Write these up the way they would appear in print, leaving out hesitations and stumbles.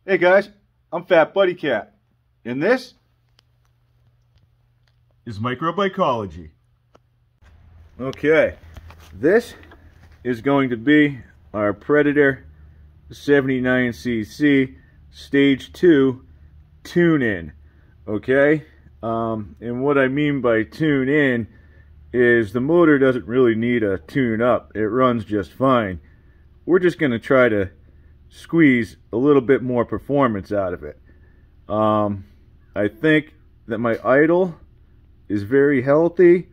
Hey guys, I'm FatBuddyCat, and this is Microbikology. Okay, this is going to be our Predator 79cc Stage 2 tune-in. Okay, and what I mean by tune-in is the motor doesn't really need a tune-up. It runs just fine. We're just going to try to squeeze a little bit more performance out of it. I think that my idle is very healthy.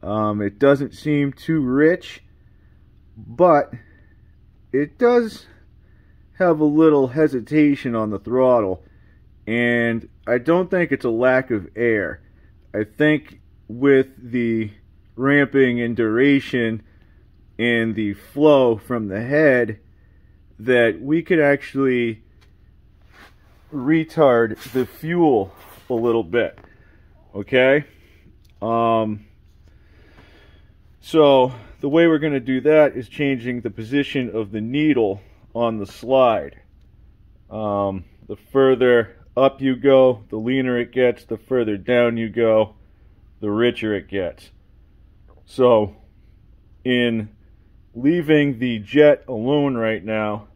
It doesn't seem too rich, but it does have a little hesitation on the throttle, and I don't think it's a lack of air. I think with the ramping in duration and the flow from the head, that we could actually retard the fuel a little bit. Okay, so the way we're going to do that is changing the position of the needle on the slide. The further up you go, the leaner it gets. The further down you go, the richer it gets. So in leaving the jet alone right now,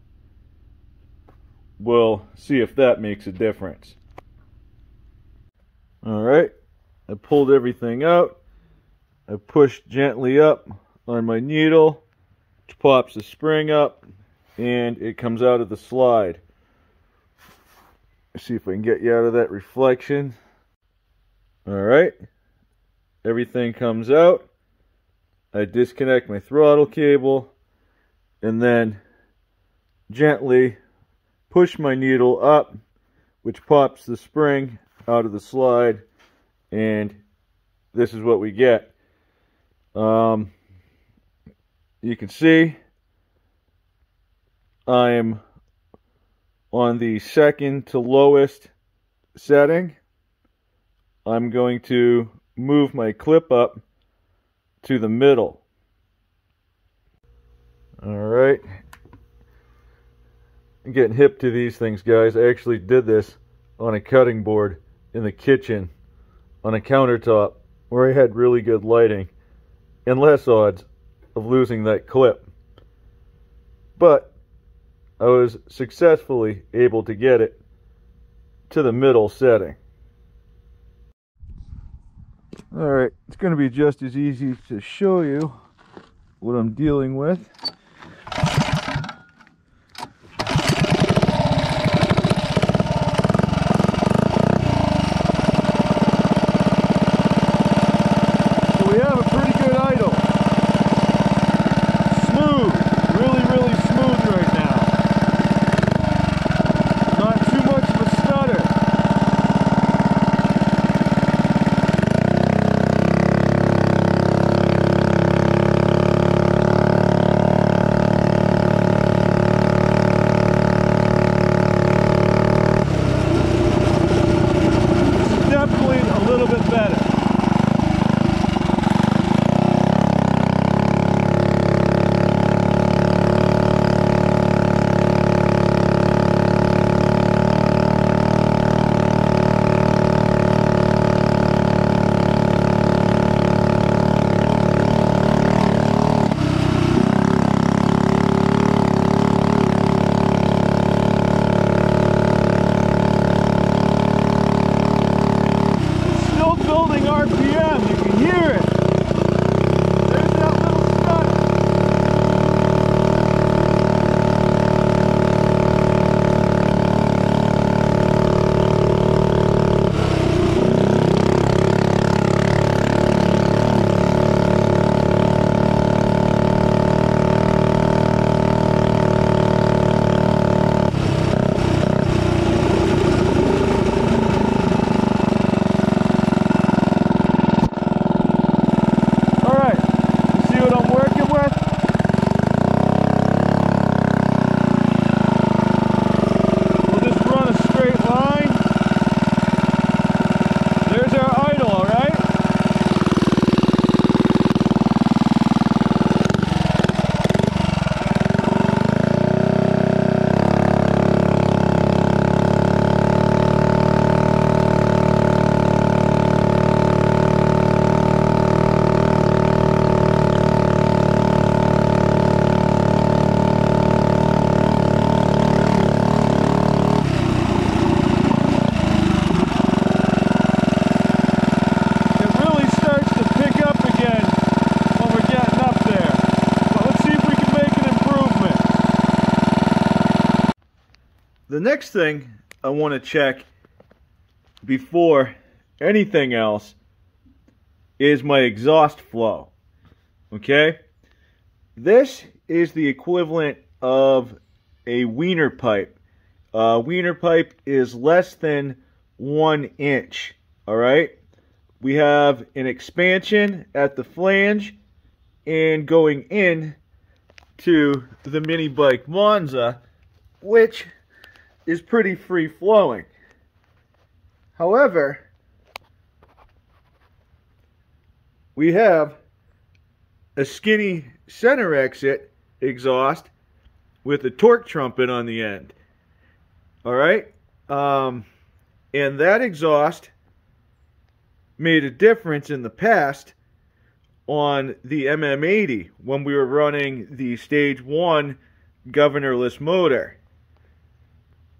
we'll see if that makes a difference. Alright, I pulled everything out. I pushed gently up on my needle, which pops the spring up, and it comes out of the slide. Let's see if I can get you out of that reflection. Alright, everything comes out. I disconnect my throttle cable, and then gently push my needle up, which pops the spring out of the slide, and this is what we get. You can see I'm on the second to lowest setting. I'm going to move my clip up to the middle. Alright. I'm getting hip to these things, guys. I actually did this on a cutting board in the kitchen on a countertop where I had really good lighting and less odds of losing that clip. But I was successfully able to get it to the middle setting. Alright, it's going to be just as easy to show you what I'm dealing with. the next thing I want to check before anything else is my exhaust flow. Okay? This is the equivalent of a wiener pipe. A wiener pipe is less than 1 inch. Alright? We have an expansion at the flange and going in to the mini bike Monza, which is pretty free flowing. However, we have a skinny center exit exhaust with a torque trumpet on the end. Alright? And that exhaust made a difference in the past on the MM80 when we were running the stage 1 governorless motor.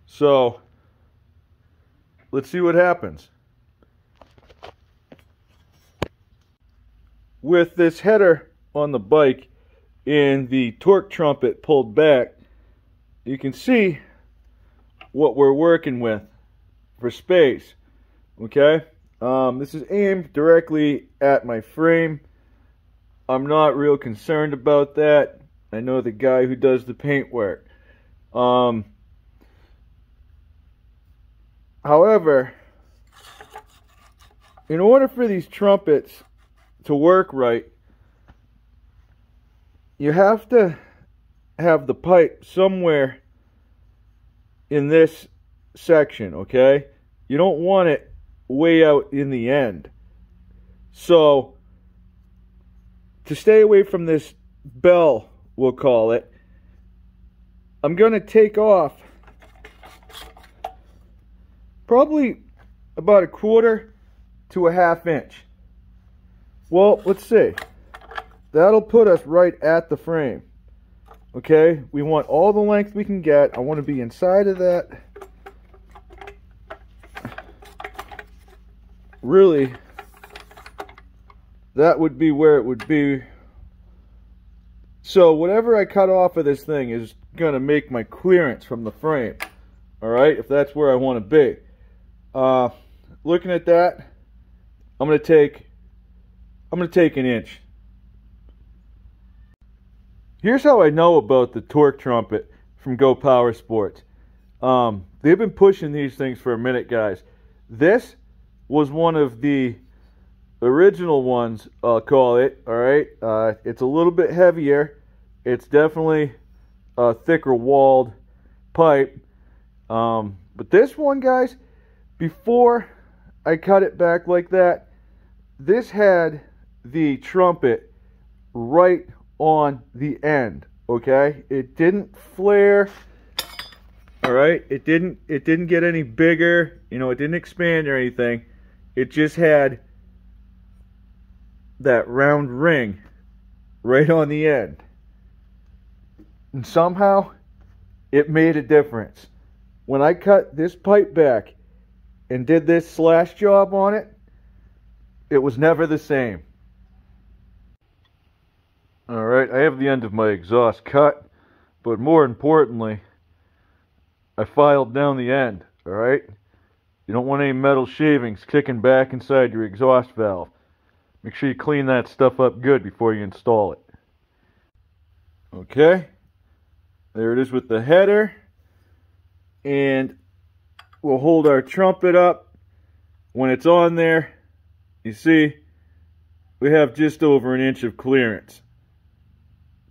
So, let's see what happens. With this header on the bike and the torque trumpet pulled back, you can see what we're working with for space. Okay? This is aimed directly at my frame. I'm not real concerned about that. I know the guy who does the paint work. However, in order for these trumpets to work right, you have to have the pipe somewhere in this section, okay? You don't want it way out in the end. So, to stay away from this bell, we'll call it, I'm going to take off probably about 1/4 to 1/2 inch. Well, let's see. That'll put us right at the frame. Okay, we want all the length we can get. I want to be inside of that. Really, that would be where it would be. So whatever I cut off of this thing is going to make my clearance from the frame. Alright, if that's where I want to be. Looking at that, I'm going to take 1 inch. Here's how I know about the torque trumpet from Go Power Sports. They've been pushing these things for a minute, guys. This was one of the original ones, I'll call it. Alright, it's a little bit heavier. It's definitely a thicker walled pipe. But this one, guys, before I cut it back like that, this had the trumpet right on the end. Okay, it didn't flare. All right, it didn't get any bigger. You know, it didn't expand or anything. It just had that round ring right on the end, and somehow it made a difference. When I cut this pipe back and did this slash job on it, it was never the same. Alright, I have the end of my exhaust cut, but more importantly, I filed down the end. Alright? You don't want any metal shavings kicking back inside your exhaust valve. Make sure you clean that stuff up good before you install it. Okay, there it is with the header. And we'll hold our trumpet up. When it's on there, you see, we have just over 1 inch of clearance.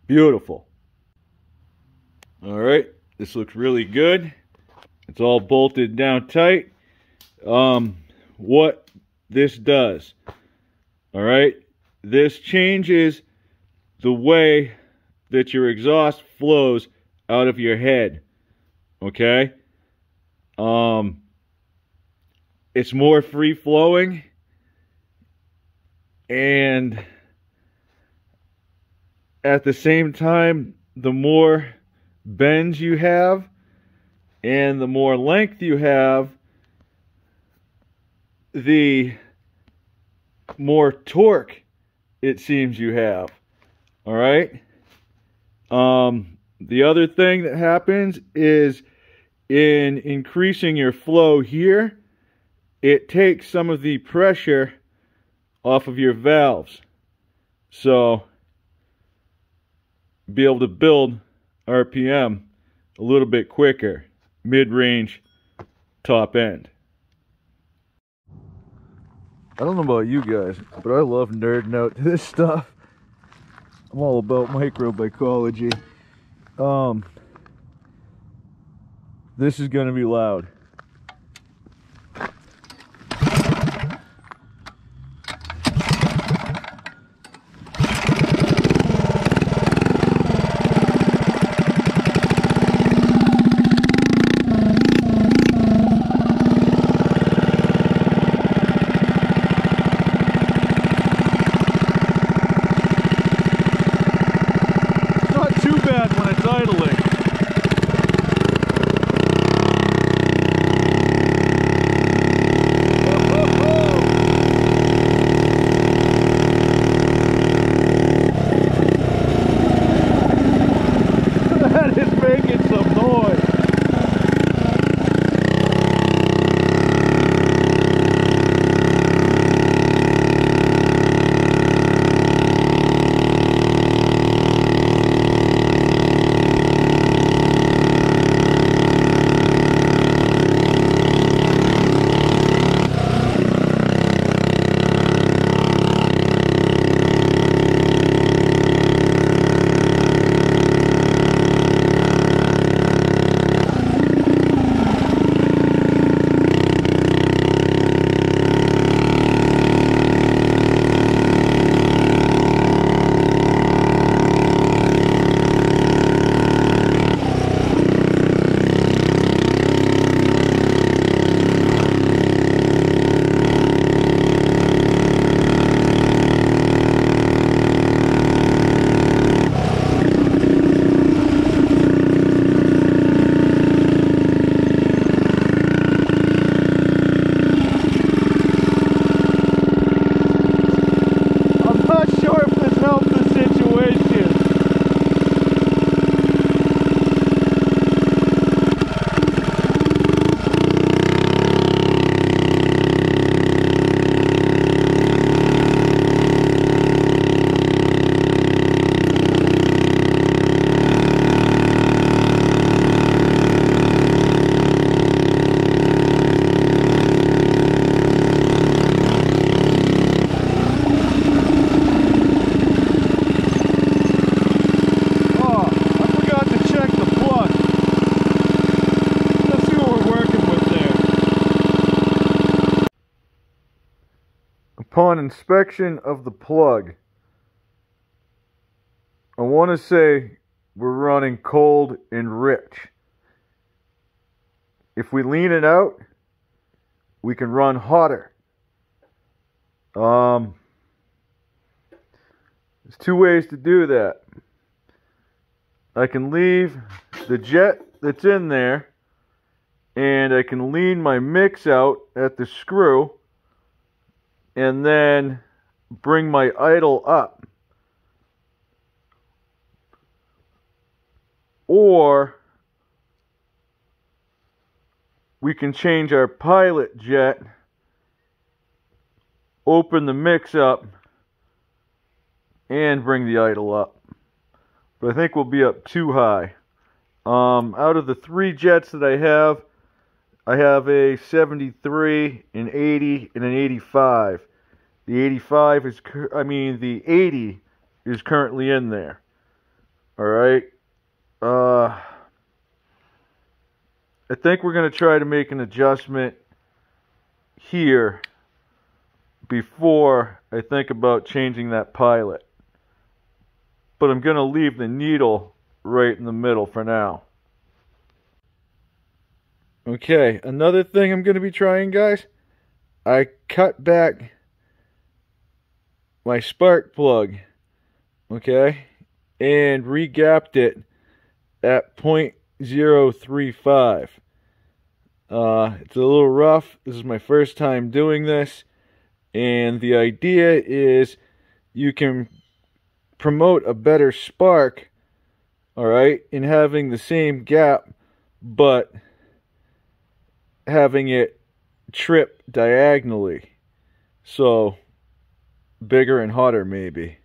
Beautiful. Alright, this looks really good. It's all bolted down tight. What this does, alright, this changes the way that your exhaust flows out of your head. Okay? It's more free flowing, and at the same time, the more bends you have and the more length you have, the more torque it seems you have. All right? The other thing that happens is in increasing your flow here, it takes some of the pressure off of your valves. So, be able to build RPM a little bit quicker, mid-range, top end. I don't know about you guys, but I love nerding out to this stuff. I'm all about microbikology. This is going to be loud. Upon inspection of the plug, I want to say we're running cold and rich. If we lean it out, we can run hotter. There's two ways to do that. I can leave the jet that's in there, and I can lean my mix out at the screw and then bring my idle up. Or we can change our pilot jet, open the mix up, and bring the idle up. But I think we'll be up too high. Out of the three jets that I have a 73, an 80, and an 85. The 85 is, the 80 is currently in there. Alright. I think we're going to try to make an adjustment here before I think about changing that pilot. But I'm going to leave the needle right in the middle for now. Okay, another thing I'm going to be trying, guys. I cut back my spark plug, okay, and re-gapped it at 0.035. It's a little rough. This is my first time doing this, and the idea is you can promote a better spark, alright, in having the same gap, but having it trip diagonally. So, bigger and hotter maybe.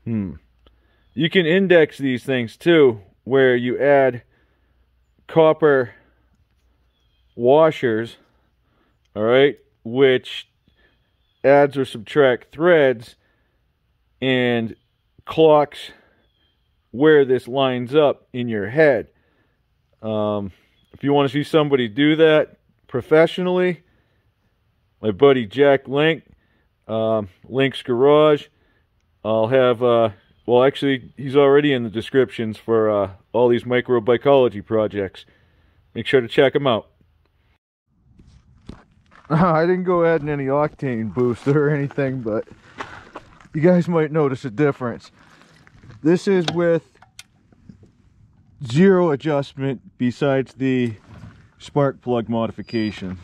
You can index these things too, where you add copper washers, alright, which adds or subtract threads and clocks where this lines up in your head. If you want to see somebody do that professionally, my buddy Jack Link, Link's Garage, I'll have, well actually he's already in the descriptions for all these microbikology projects. Make sure to check him out. I didn't go adding any octane booster or anything, but you guys might notice a difference. This is with 0 adjustment besides the spark plug modification.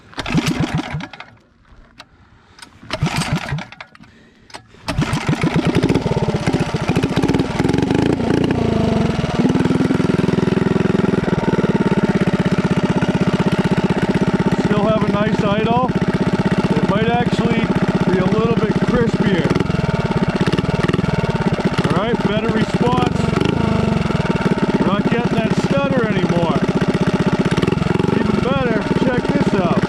Still have a nice idle. It might actually be a little bit crispier. Alright, better response. We're not getting that stutter anymore. Even better, check this out.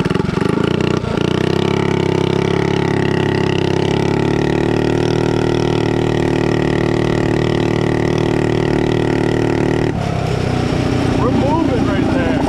We're moving right there.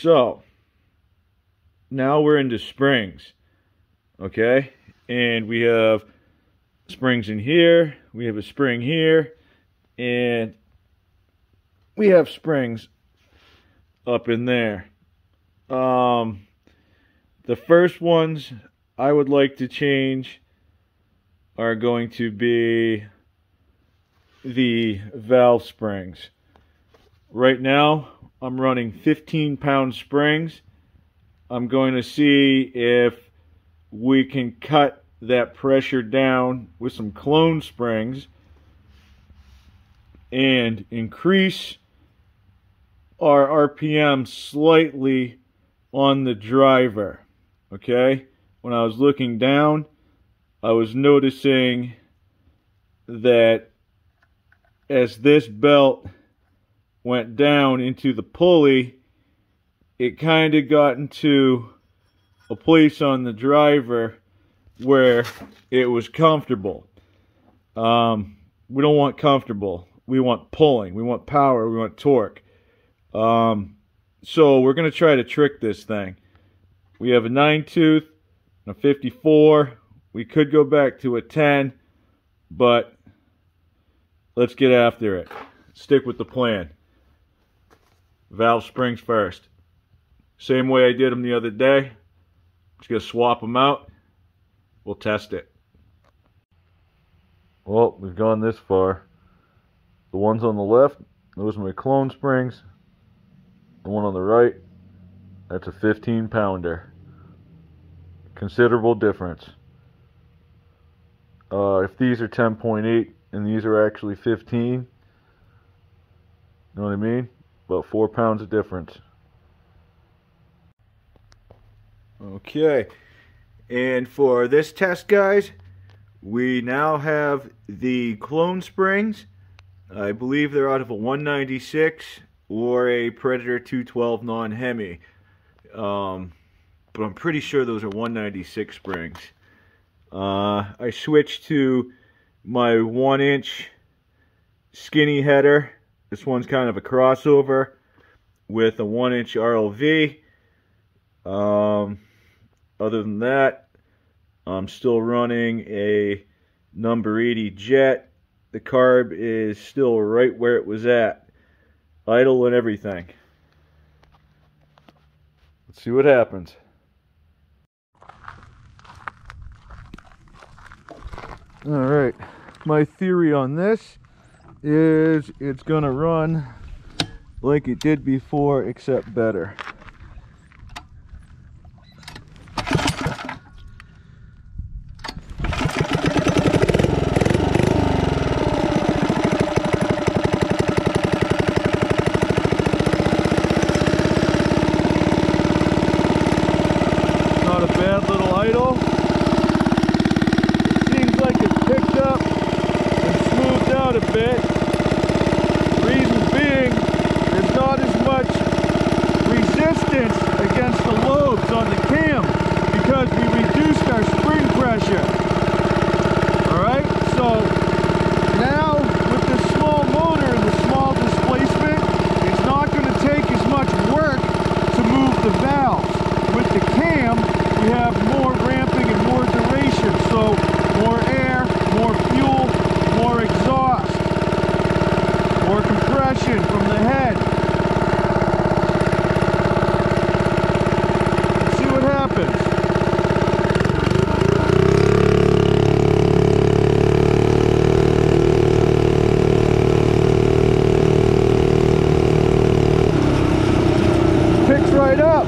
So, now we're into springs, okay? And we have springs in here, we have a spring here, and we have springs up in there. The first ones I would like to change are going to be the valve springs. Right now, I'm running 15-pound springs. I'm going to see if we can cut that pressure down with some clone springs and increase our RPM slightly on the driver. Okay? When I was looking down, I was noticing that as this belt went down into the pulley, it kind of got into a place on the driver where it was comfortable. We don't want comfortable. We want pulling. We want power. We want torque. So we're going to try to trick this thing. We have a 9-tooth and a 54. We could go back to a 10, but let's get after it. Stick with the plan. valve springs first. Same way I did them the other day. Just gonna swap them out. We'll test it. Well, we've gone this far. The ones on the left, those are my clone springs. The one on the right, that's a 15-pounder. Considerable difference. If these are 10.8 and these are actually 15, you know what I mean? About 4 pounds of difference. Okay, and for this test, guys, we now have the clone springs. I believe they're out of a 196 or a Predator 212 non-Hemi. But I'm pretty sure those are 196 springs. I switched to my 1-inch skinny header. This one's kind of a crossover with a 1-inch RLV. Other than that, I'm still running a number 80 jet. The carb is still right where it was at. Idle and everything. Let's see what happens. Alright, my theory on this is it's gonna run like it did before, except better. Not a bad little idle. A bit. Reason being, there's not as much resistance against the lobes on the cam because we reduced our spring pressure. Alright, so now with the small motor and the small displacement, it's not going to take as much work to move the valves. With the cam, we have more ramping and more duration, so more air, more fuel, more exhaust, more compression from the head. Let's see what happens. Picks right up.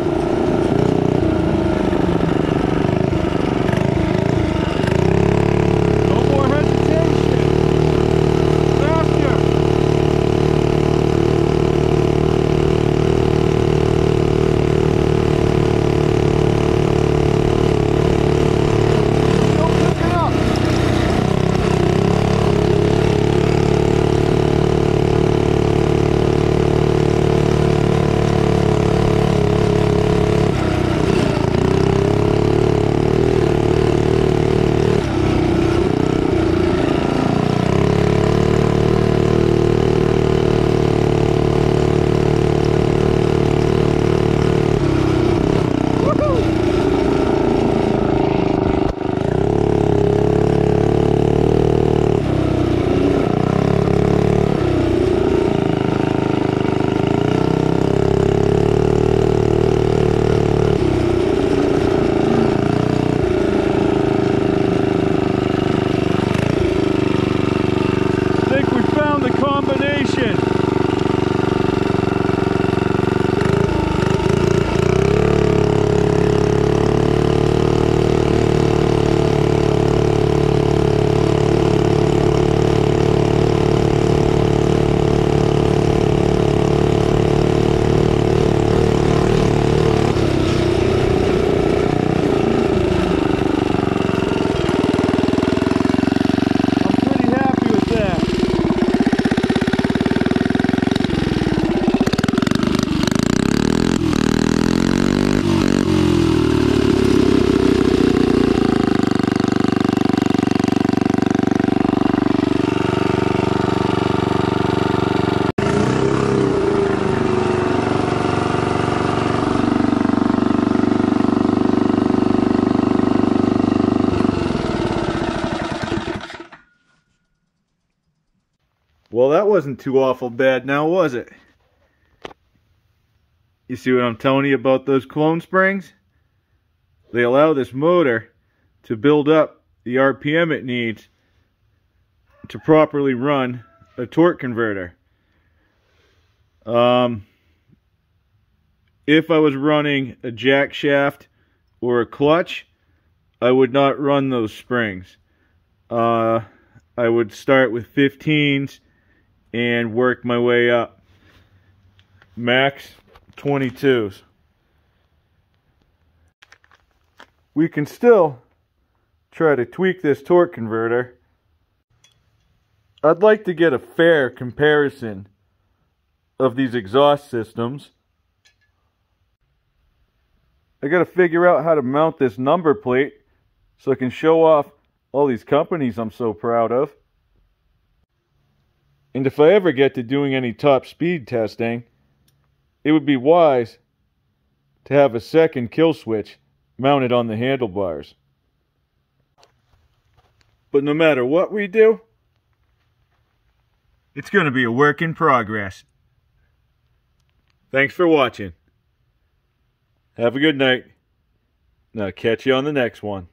Well, that wasn't too awful bad now, was it? You see what I'm telling you about those clone springs? They allow this motor to build up the RPM it needs to properly run a torque converter. If I was running a jack shaft or a clutch, I would not run those springs. I would start with 15s and work my way up. Max 22s. We can still try to tweak this torque converter. I'd like to get a fair comparison of these exhaust systems. I gotta figure out how to mount this number plate so I can show off all these companies I'm so proud of. And if I ever get to doing any top speed testing, it would be wise to have a second kill switch mounted on the handlebars. But no matter what we do, it's going to be a work in progress. Thanks for watching. Have a good night. Now catch you on the next one.